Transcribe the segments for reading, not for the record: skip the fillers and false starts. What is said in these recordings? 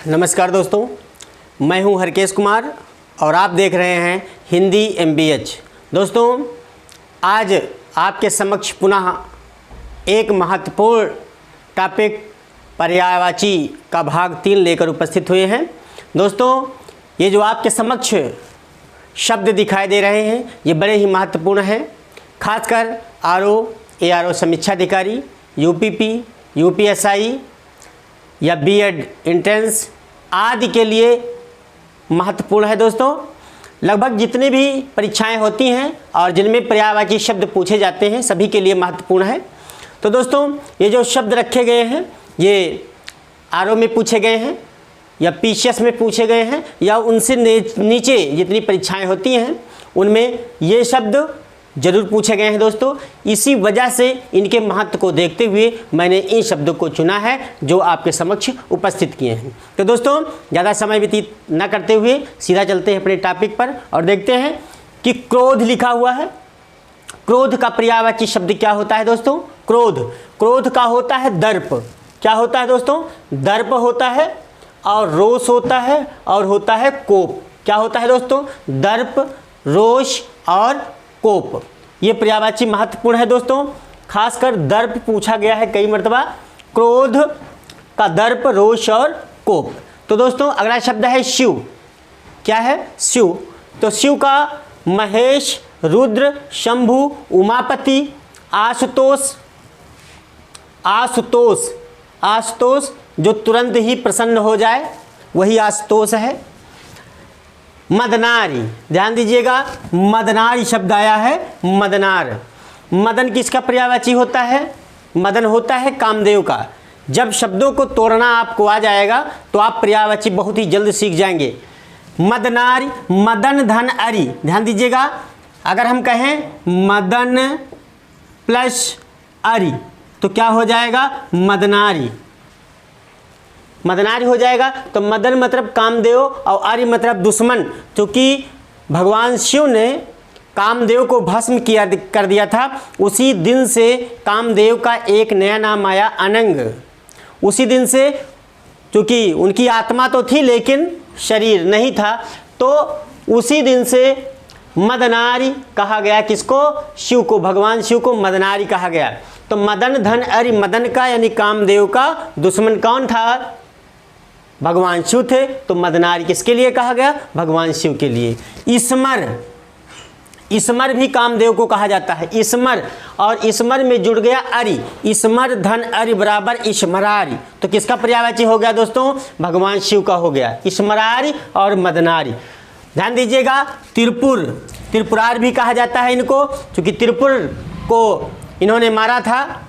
नमस्कार दोस्तों, मैं हूं हरकेश कुमार और आप देख रहे हैं हिंदी MBH। दोस्तों, आज आपके समक्ष पुनः एक महत्वपूर्ण टॉपिक पर्यायवाची का भाग 3 लेकर उपस्थित हुए हैं। दोस्तों, ये जो आपके समक्ष शब्द दिखाई दे रहे हैं ये बड़े ही महत्वपूर्ण हैं, खासकर RO, ARO समीक्षा अधिकारी, UPP, UPSI या B.Ed एंट्रेंस आदि के लिए महत्वपूर्ण है। दोस्तों, लगभग जितनी भी परीक्षाएं होती हैं और जिनमें पर्यायवाची शब्द पूछे जाते हैं सभी के लिए महत्वपूर्ण है। तो दोस्तों, ये जो शब्द रखे गए हैं ये RO में पूछे गए हैं या PCS में पूछे गए हैं या उनसे नीचे जितनी परीक्षाएं होती हैं उनमें ये शब्द जरूर पूछे गए हैं। दोस्तों, इसी वजह से इनके महत्व को देखते हुए मैंने इन शब्दों को चुना है जो आपके समक्ष उपस्थित किए हैं। तो दोस्तों, ज़्यादा समय व्यतीत न करते हुए सीधा चलते हैं अपने टॉपिक पर और देखते हैं कि क्रोध लिखा हुआ है। क्रोध का पर्यायवाची शब्द क्या होता है दोस्तों? क्रोध का होता है दर्प। क्या होता है दोस्तों? दर्प होता है और रोष होता है और होता है कोप। क्या होता है दोस्तों? दर्प, रोष और कोप। ये पर्यायवाची महत्वपूर्ण है दोस्तों, खासकर दर्प पूछा गया है कई मर्तबा। क्रोध का दर्प, रोष और कोप। तो दोस्तों, अगला शब्द है शिव। क्या है? शिव। तो शिव का महेश, रुद्र, शंभु, उमापति, आशुतोष जो तुरंत ही प्रसन्न हो जाए वही आशुतोष है। मदनारी, ध्यान दीजिएगा, मदनारी शब्द आया है। मदनार, मदन किसका पर्यायवाची होता है? मदन होता है कामदेव का। जब शब्दों को तोड़ना आपको आ जाएगा तो आप पर्यायवाची बहुत ही जल्द सीख जाएंगे। मदनारी, मदन धन अरि, ध्यान दीजिएगा, अगर हम कहें मदन प्लस अरि तो क्या हो जाएगा? मदनारी। मदनारी हो जाएगा। तो मदन मतलब कामदेव और आर्य मतलब दुश्मन। क्योंकि भगवान शिव ने कामदेव को भस्म कर दिया था, उसी दिन से कामदेव का एक नया नाम आया, अनंग। उसी दिन से, क्योंकि उनकी आत्मा तो थी लेकिन शरीर नहीं था, तो उसी दिन से मदनारी कहा गया। किसको? शिव को। भगवान शिव को मदनारी कहा गया। तो मदन धन अरि, मदन का यानी कामदेव का दुश्मन कौन था? भगवान शिव थे। तो मदनारी किसके लिए कहा गया? भगवान शिव के लिए। ईश्मर भी कामदेव को कहा जाता है। ईश्मर, और ईश्मर में जुड़ गया अरि, ईश्मर धन अरि बराबर ईश्मरारी। तो किसका पर्यायवाची हो गया दोस्तों? भगवान शिव का हो गया, ईश्मरारी और मदनारी। ध्यान दीजिएगा, त्रिपुरार भी कहा जाता है इनको, क्योंकि त्रिपुर को इन्होंने मारा था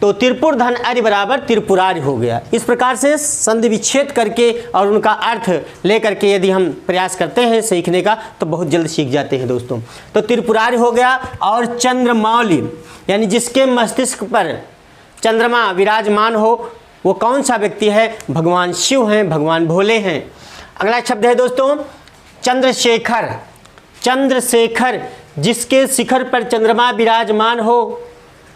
तो त्रिपुर धन अरि बराबर त्रिपुरारी हो गया। इस प्रकार से संधि विच्छेद करके और उनका अर्थ लेकर के यदि हम प्रयास करते हैं सीखने का तो बहुत जल्द सीख जाते हैं दोस्तों। तो त्रिपुरारी हो गया। और चंद्रमौली यानी जिसके मस्तिष्क पर चंद्रमा विराजमान हो वो कौन सा व्यक्ति है? भगवान शिव हैं, भगवान भोले हैं। अगला शब्द है दोस्तों चंद्रशेखर। चंद्रशेखर, जिसके शिखर पर चंद्रमा विराजमान हो,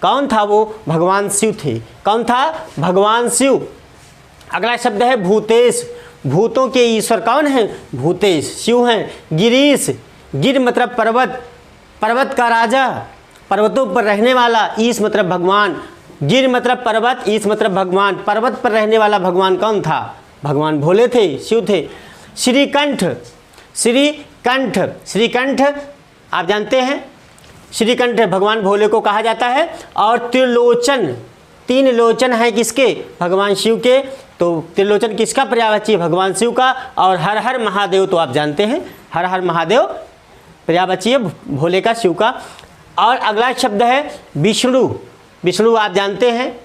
कौन था वो? भगवान शिव थे। कौन था? भगवान शिव। अगला शब्द है भूतेश। भूतों के ईश्वर कौन है? भूतेश, शिव हैं। गिरीश, गिर मतलब पर्वत, पर्वत का राजा, पर्वतों पर रहने वाला। ईश मतलब भगवान, गिर मतलब पर्वत, ईश मतलब भगवान। पर्वत पर रहने वाला भगवान कौन था? भगवान भोले थे, शिव थे। श्रीकंठ, श्रीकंठ आप जानते हैं, श्रीकंठ भगवान भोले को कहा जाता है। और त्रिलोचन, 3 लोचन है किसके? भगवान शिव के। तो त्रिलोचन किसका पर्यायवाची है? भगवान शिव का। और हर हर महादेव तो आप जानते हैं, हर हर महादेव पर्यायवाची है भोले का, शिव का। और अगला शब्द है विष्णु। विष्णु आप जानते हैं,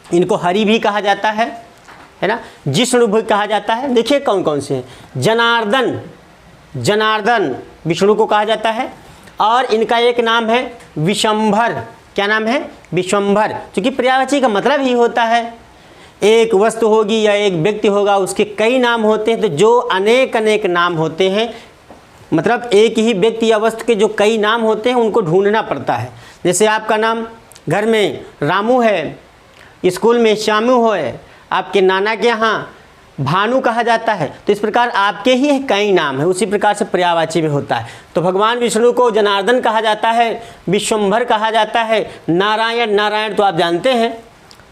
इनको हरि भी कहा जाता है ना, जिष्णु भी कहा जाता है। देखिए कौन कौन से हैं। जनार्दन विष्णु को कहा जाता है। और इनका एक नाम है विशंभर। क्या नाम है? विशंभर। क्योंकि पर्यायवाची का मतलब ही होता है एक वस्तु होगी या एक व्यक्ति होगा, उसके कई नाम होते हैं। तो जो अनेक नाम होते हैं, मतलब एक ही व्यक्ति या वस्तु के जो कई नाम होते हैं उनको ढूंढना पड़ता है। जैसे आपका नाम घर में रामू है, स्कूल में श्यामू है, आपके नाना के यहाँ भानु कहा जाता है। तो इस प्रकार आपके ही कई नाम है, उसी प्रकार से पर्यायवाची में होता है। तो भगवान विष्णु को जनार्दन कहा जाता है, विश्वम्भर कहा जाता है, नारायण, नारायण तो आप जानते हैं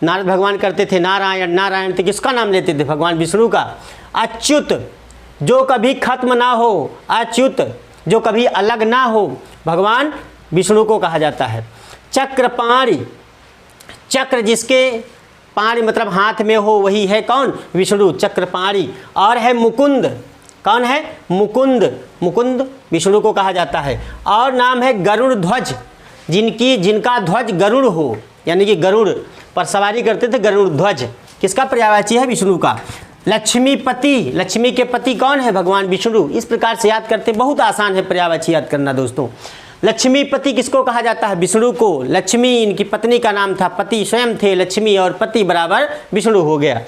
नारद भगवान करते थे नारायण नारायण, तो किसका नाम लेते थे? भगवान विष्णु का। अच्युत जो कभी खत्म ना हो, अच्युत जो कभी अलग ना हो, भगवान विष्णु को कहा जाता है। चक्रपाणि, चक्र जिसके पाणी मतलब हाथ में हो वही है कौन? विष्णु, चक्रपाणि। और है मुकुंद, कौन है? मुकुंद, मुकुंद विष्णु को कहा जाता है। और नाम है गरुड़ ध्वज, जिनका ध्वज गरुड़ हो, यानी कि गरुड़ पर सवारी करते थे, गरुड़ ध्वज किसका पर्यायवाची है? विष्णु का। लक्ष्मीपति, लक्ष्मी के पति कौन है? भगवान विष्णु। इस प्रकार से याद करते, बहुत आसान है पर्यायवाची याद करना दोस्तों। लक्ष्मीपति किसको कहा जाता है? विष्णु को। लक्ष्मी इनकी पत्नी का नाम था, पति स्वयं थे लक्ष्मी और पति बराबर विष्णु हो गया।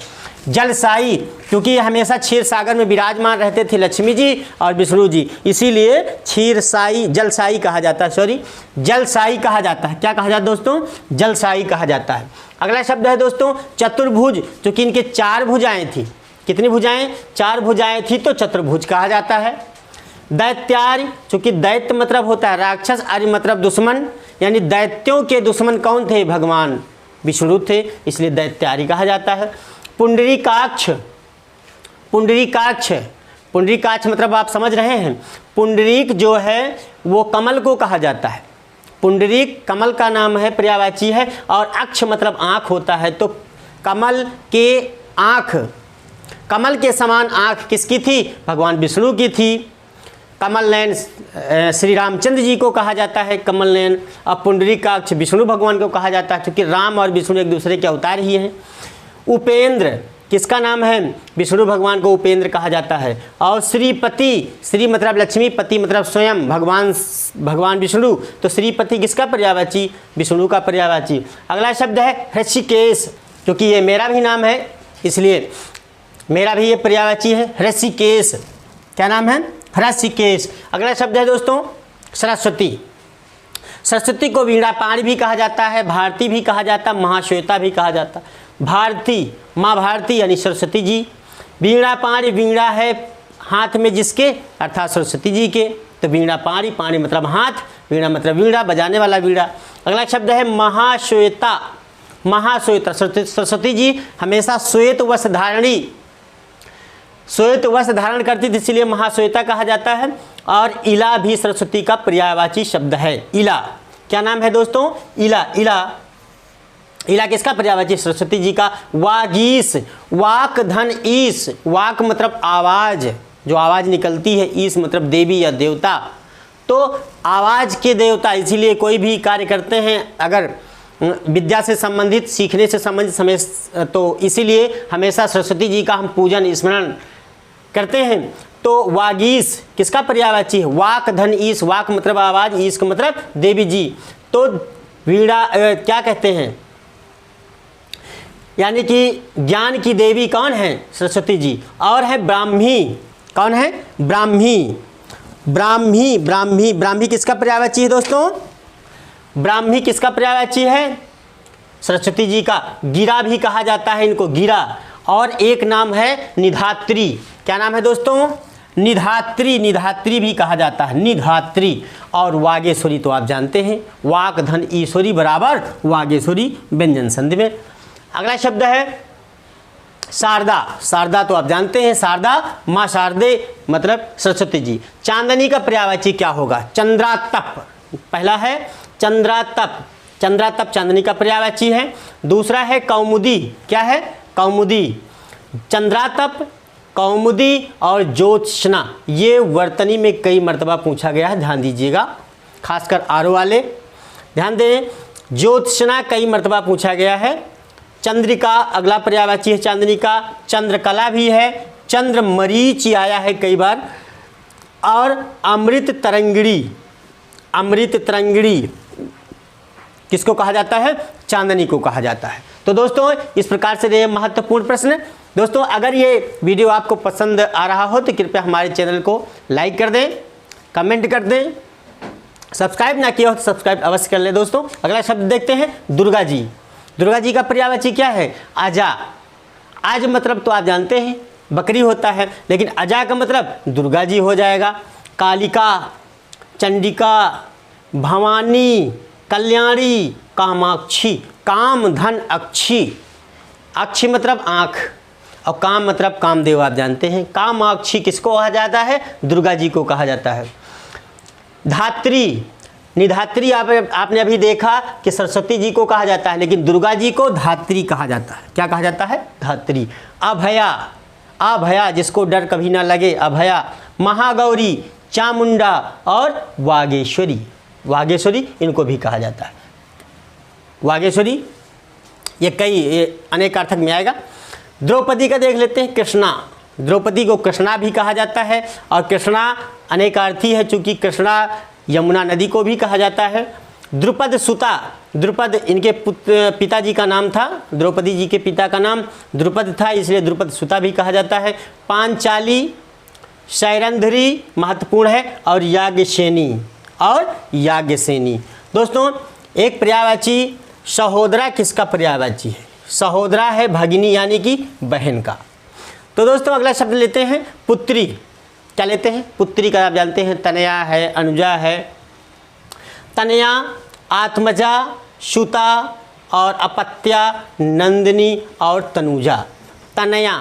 जलसाई, क्योंकि हमेशा क्षीर सागर में विराजमान रहते थे लक्ष्मी जी और विष्णु जी, इसीलिए क्षीरसाई जलसाई कहा जाता है, सॉरी जलसाई कहा जाता है। क्या कहा जाता है दोस्तों? जलसाई कहा जाता है। अगला शब्द है दोस्तों चतुर्भुज, क्योंकि इनके 4 भुजाएं थी। कितनी भुजाएं? 4 भुजाएं थी, तो चतुर्भुज कहा जाता है। दैत्यार्य, चूंकि दैत्य मतलब होता है राक्षस, आर्य मतलब दुश्मन, यानी दैत्यों के दुश्मन कौन थे? भगवान विष्णु थे, इसलिए दैत्यार्य कहा जाता है। पुंडरीकाक्ष, पुंडरीकाक्ष, पुंडरीकाक्ष मतलब आप समझ रहे हैं, पुंडरीक जो है वो कमल को कहा जाता है। पुंडरीक कमल का नाम है, पर्यायवाची है। और अक्ष मतलब आँख होता है, तो कमल के आँख, कमल के समान आँख किसकी थी? भगवान विष्णु की थी। कमल नयन श्री रामचंद्र जी को कहा जाता है कमल नयन। अब पुंडरीकाक्ष विष्णु भगवान को कहा जाता है, क्योंकि राम और विष्णु एक दूसरे के अवतार ही हैं। उपेंद्र किसका नाम है? विष्णु भगवान को उपेंद्र कहा जाता है। और श्रीपति, श्री मतलब लक्ष्मी, पति मतलब स्वयं भगवान विष्णु, तो श्रीपति किसका पर्यायवाची? विष्णु का पर्यायवाची। अगला शब्द है ऋषिकेश, क्योंकि ये मेरा भी नाम है इसलिए मेरा भी ये पर्यायवाची है, ऋषिकेश। क्या नाम है? ऋषिकेश। अगला शब्द है दोस्तों सरस्वती। सरस्वती को वीणापाणि भी कहा जाता है, भारती भी कहा जाता, महाश्वेता भी कहा जाता। भारती, माँ भारती यानी सरस्वती जी। वीणापाणि, वीणा है हाथ में जिसके, अर्थात सरस्वती जी के, तो वीणापाणि, पाणि मतलब हाथ, वीणा मतलब वीणा, बजाने वाला वीणा। अगला शब्द है महाश्वेता। महाश्वेता, सरस्वती जी हमेशा श्वेत वस्त्र धारणी, श्वेत वस्त्र धारण करती थी, इसलिए महाश्वेता कहा जाता है। और इला भी सरस्वती का पर्यायवाची शब्द है। इला, क्या नाम है दोस्तों? इला। इला, इला किसका पर्यायवाची? सरस्वती जी का। वागीश, वाक धन ईश, वाक मतलब आवाज, जो आवाज निकलती है, ईश मतलब देवी या देवता, तो आवाज के देवता, इसीलिए कोई भी कार्य करते हैं अगर विद्या से संबंधित, सीखने से संबंधित, तो इसीलिए हमेशा सरस्वती जी का हम पूजन स्मरण करते हैं। तो वागीश किसका पर्यायवाची है? वाक धन ईश, वाक मतलब आवाज, ईश का मतलब देवी जी। तो वीणा क्या कहते हैं, यानी कि ज्ञान की देवी कौन है? सरस्वती जी। और है ब्राह्मी, कौन है? ब्राह्मी। ब्राह्मी, ब्राह्मी, ब्राह्मी किसका पर्यायवाची है दोस्तों? ब्राह्मी किसका पर्यायवाची है? सरस्वती जी का। गिरा भी कहा जाता है इनको, गिरा। और एक नाम है निधात्री। क्या नाम है दोस्तों? निधात्री, निधात्री भी कहा जाता है, निधात्री। और वागेश्वरी तो आप जानते हैं, वाक धन ईश्वरी बराबर वागेश्वरी व्यंजन संधि में। अगला शब्द है शारदा। शारदा तो आप जानते हैं, शारदा माँ शारदे मतलब सरस्वती जी। चांदनी का पर्यायवाची क्या होगा? चंद्रातप। पहला है चंद्रातप, चंद्रातप चांदनी का पर्यायवाची है। दूसरा है कौमुदी। क्या है? कौमुदी। चंद्रातप, कौमुदी और ज्योत्सना, ये वर्तनी में कई मर्तबा पूछा गया है, ध्यान दीजिएगा, खासकर आरो वाले ध्यान दें। ज्योत्सना कई मर्तबा पूछा गया है। चंद्रिका अगला पर्यायवाची है चांदनी का। चंद्रकला भी है, चंद्रमरीच आया है कई बार। और अमृत तरंगिणी, अमृत तरंगिणी किसको कहा जाता है? चांदनी को कहा जाता है। तो दोस्तों इस प्रकार से रहे महत्वपूर्ण प्रश्न। दोस्तों अगर ये वीडियो आपको पसंद आ रहा हो तो कृपया हमारे चैनल को लाइक कर दें, कमेंट कर दें, सब्सक्राइब ना किया हो तो सब्सक्राइब अवश्य कर लें। दोस्तों अगला शब्द देखते हैं दुर्गा जी। दुर्गा जी का पर्यायवाची क्या है? आजा। आज मतलब तो आप जानते हैं बकरी होता है, लेकिन अजा का मतलब दुर्गा जी हो जाएगा। कालिका, चंडिका, भवानी, कल्याणी, कामाक्षी, काम धन अक्षी। अक्षी मतलब आँख और काम मतलब कामदेव, आप जानते हैं। कामाक्षी किसको कहा जाता है? दुर्गा जी को कहा जाता है। धात्री, निधात्री आपने अभी देखा कि सरस्वती जी को कहा जाता है, लेकिन दुर्गा जी को धात्री कहा जाता है। क्या कहा जाता है? धात्री। अभया, अभया जिसको डर कभी ना लगे, अभया। महागौरी, चामुंडा और वागेश्वरी, वागेश्वरी इनको भी कहा जाता है। वागेश्वरी ये अनेक अर्थक में आएगा। द्रौपदी का देख लेते हैं। कृष्णा, द्रौपदी को कृष्णा भी कहा जाता है और कृष्णा अनेकार्थी है, चूँकि कृष्णा यमुना नदी को भी कहा जाता है। द्रुपद सुता, द्रुपद इनके पिताजी का नाम था, द्रौपदी जी के पिता का नाम द्रुपद था, इसलिए द्रुपद सुता भी कहा जाता है। पांचाली, शैरंध्री महत्वपूर्ण है, और याज्ञसेनी, और याज्ञसेनी। दोस्तों एक पर्यायवाची सहोदरा किसका पर्यायवाची है? सहोदरा है भगिनी यानी कि बहन का। तो दोस्तों अगला शब्द लेते हैं पुत्री। क्या लेते हैं? पुत्री का आप जानते हैं तनया है, अनुजा है। तनया, आत्मजा, सुता और अपत्या, नंदिनी और तनुजा। तनया,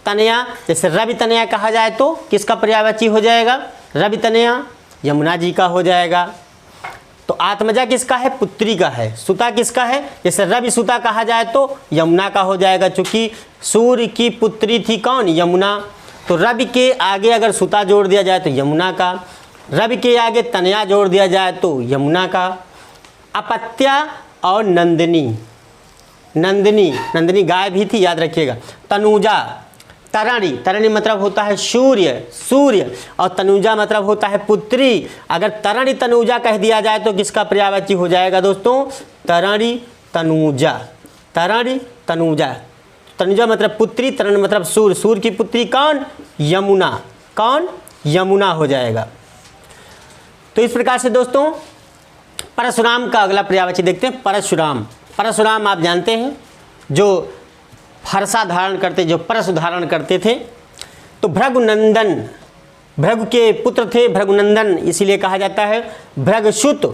तनया जैसे रवि तनया कहा जाए तो किसका पर्यायवाची हो जाएगा? रवि तनया यमुना जी का हो जाएगा। तो आत्मजा किसका है? पुत्री का है। सुता किसका है? जैसे रवि सुता कहा जाए तो यमुना का हो जाएगा, चूँकि सूर्य की पुत्री थी कौन? यमुना। तो रवि के आगे अगर सुता जोड़ दिया जाए तो यमुना का, रवि के आगे तनया जोड़ दिया जाए तो यमुना का। अपत्या और नंदिनी, नंदिनी, नंदिनी गाय भी थी, याद रखिएगा। तनुजा, तरणी, तरणी मतलब होता है सूर्य, सूर्य, और तनुजा मतलब होता है पुत्री। अगर तरणी तनुजा कह दिया जाए तो किसका पर्यायवाची हो जाएगा दोस्तों? तरणी तनुजा, तरणी तनुजा। तनुजा मतलब पुत्री, तरण मतलब सूर्य, सूर्य की पुत्री कौन? यमुना। कौन? यमुना हो जाएगा। तो इस प्रकार से दोस्तों परशुराम का अगला पर्यायवाची देखते हैं। परशुराम, परशुराम आप जानते हैं जो फरसा धारण करते, जो परशु धारण करते थे। तो भृगुनंदन, भृगु के पुत्र थे भृगुनंदन, इसीलिए कहा जाता है भृगुसुत।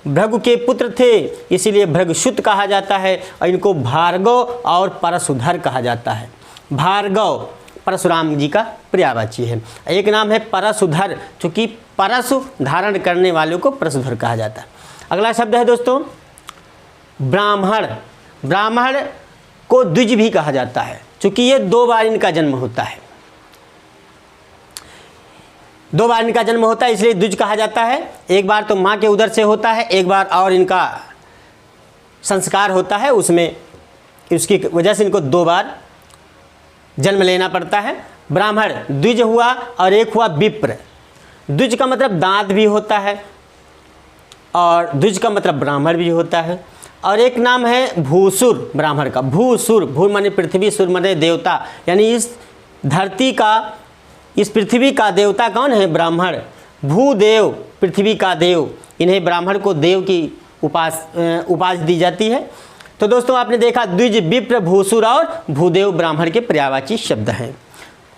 भृगु के पुत्र थे इसीलिए भृगुसुत कहा जाता है, और इनको भार्गव और परशुधर कहा जाता है। भार्गव परशुराम जी का पर्यायवाची है। एक नाम है परशुधर, चूँकि परशु धारण करने वालों को परशुधर कहा जाता है। अगला शब्द है दोस्तों ब्राह्मण। ब्राह्मण को द्विज भी कहा जाता है, चूँकि ये 2 बार इनका जन्म होता है, 2 बार इनका जन्म होता है इसलिए द्विज कहा जाता है। एक बार तो माँ के उदर से होता है, एक बार और इनका संस्कार होता है, उसमें उसकी वजह से इनको 2 बार जन्म लेना पड़ता है। ब्राह्मण द्विज हुआ, और एक हुआ विप्र। द्विज का मतलब दांत भी होता है, और द्विज का मतलब ब्राह्मण भी होता है। और एक नाम है भूसुर, ब्राह्मण का। भूसुर, भू माने पृथ्वी, सुर माने देवता, यानी इस धरती का, इस पृथ्वी का देवता कौन है? ब्राह्मण। भूदेव, पृथ्वी का देव, इन्हें ब्राह्मण को देव की उपाधि दी जाती है। तो दोस्तों आपने देखा द्विज, विप्र, भूसुर और भूदेव ब्राह्मण के पर्यायवाची शब्द हैं।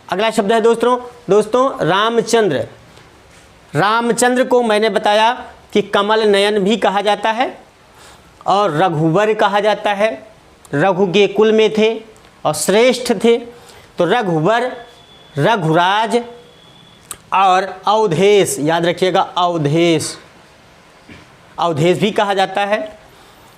अगला शब्द है दोस्तों रामचंद्र। रामचंद्र को मैंने बताया कि कमल नयन भी कहा जाता है और रघुवर कहा जाता है। रघु के कुल में थे और श्रेष्ठ थे, तो रघुवर, रघुराज और अवधेश, याद रखिएगा अवधेश, अवधेश भी कहा जाता है।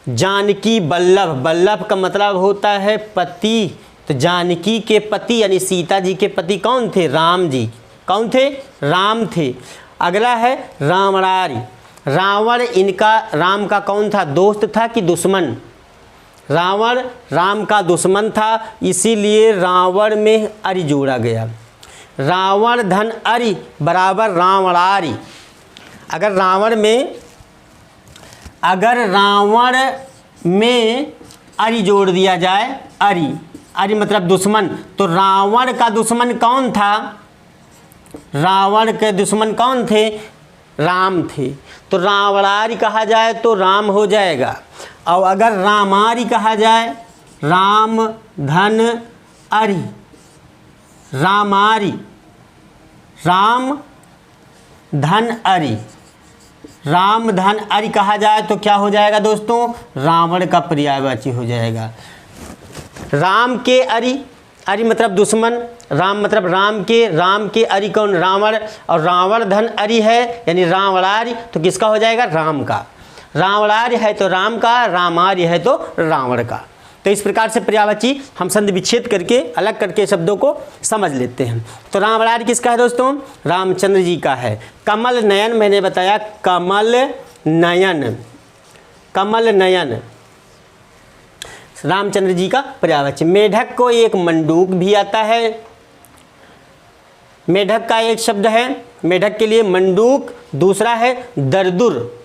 जानकी बल्लभ, बल्लभ का मतलब होता है पति, तो जानकी के पति यानी सीता जी के पति कौन थे? राम जी। कौन थे? राम थे। अगला है रावणारी। रावण इनका, राम का कौन था? दोस्त था कि दुश्मन? रावण राम का दुश्मन था, इसीलिए रावण में अरि जोड़ा गया। रावण धन अरि बराबर रावणारी। अगर रावण में अरि जोड़ दिया जाए, अरि, अरि मतलब दुश्मन, तो रावण का दुश्मन कौन था? रावण के दुश्मन कौन थे? राम थे। तो रावणारी कहा जाए तो राम हो जाएगा, और अगर रामारी कहा जाए, राम धन अरि, रामारि, राम धन अरि, राम धन अरि कहा जाए तो क्या हो जाएगा दोस्तों? रावण का पर्यायवाची हो जाएगा। राम के अरि, अरि मतलब दुश्मन, राम मतलब राम के अरि कौन? रावण, और रावण धन अरि है यानी रावणार्य, तो किसका हो जाएगा? राम का। रावणार्य है तो राम का, रामार्य है तो रावण का। तो इस प्रकार से पर्यायवाची हम संधि विच्छेद करके अलग करके शब्दों को समझ लेते हैं। तो रावणार्य किसका है दोस्तों? रामचंद्र जी का है। कमल नयन मैंने बताया, कमल नयन, कमल नयन रामचंद्र जी का पर्यायवाची। मेढक को एक मंडूक भी आता है, मेढक का एक शब्द है, मेढक के लिए मंडूक, दूसरा है दरदुर,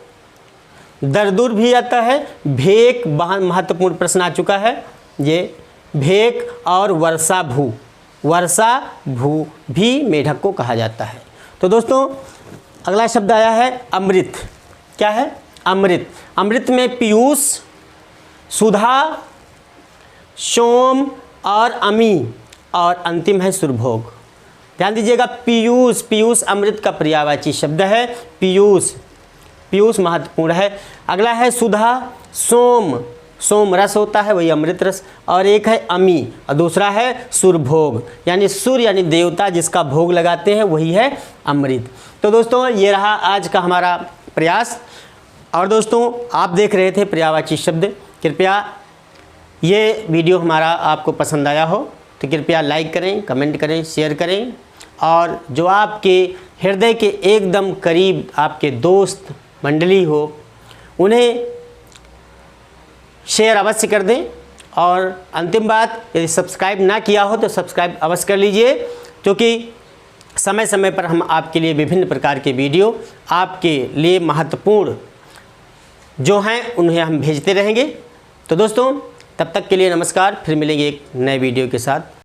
दरदुर भी आता है। भेक, बहुत महत्वपूर्ण प्रश्न आ चुका है ये, भेक और वर्षा भू, वर्षा भू भी मेढक को कहा जाता है। तो दोस्तों अगला शब्द आया है अमृत। क्या है? अमृत। अमृत में पीयूष, सुधा, सोम और अमी, और अंतिम है सुरभोग। ध्यान दीजिएगा, पीयूष, पीयूष अमृत का पर्यायवाची शब्द है, पीयूष, पीयूष महत्वपूर्ण है। अगला है सुधा, सोम, सोम रस होता है वही अमृत रस, और एक है अमी और दूसरा है सुरभोग, यानी सूर्य यानी देवता जिसका भोग लगाते हैं वही है अमृत। तो दोस्तों ये रहा आज का हमारा प्रयास। और दोस्तों आप देख रहे थे पर्यायवाची शब्द। कृपया ये वीडियो हमारा आपको पसंद आया हो तो कृपया लाइक करें, कमेंट करें, शेयर करें, और जो आपके हृदय के एकदम करीब आपके दोस्त मंडली हो उन्हें शेयर अवश्य कर दें। और अंतिम बात, यदि सब्सक्राइब ना किया हो तो सब्सक्राइब अवश्य कर लीजिए, क्योंकि समय समय पर हम आपके लिए विभिन्न प्रकार के वीडियो आपके लिए महत्वपूर्ण जो हैं उन्हें हम भेजते रहेंगे। तो दोस्तों तब तक के लिए नमस्कार, फिर मिलेंगे एक नए वीडियो के साथ।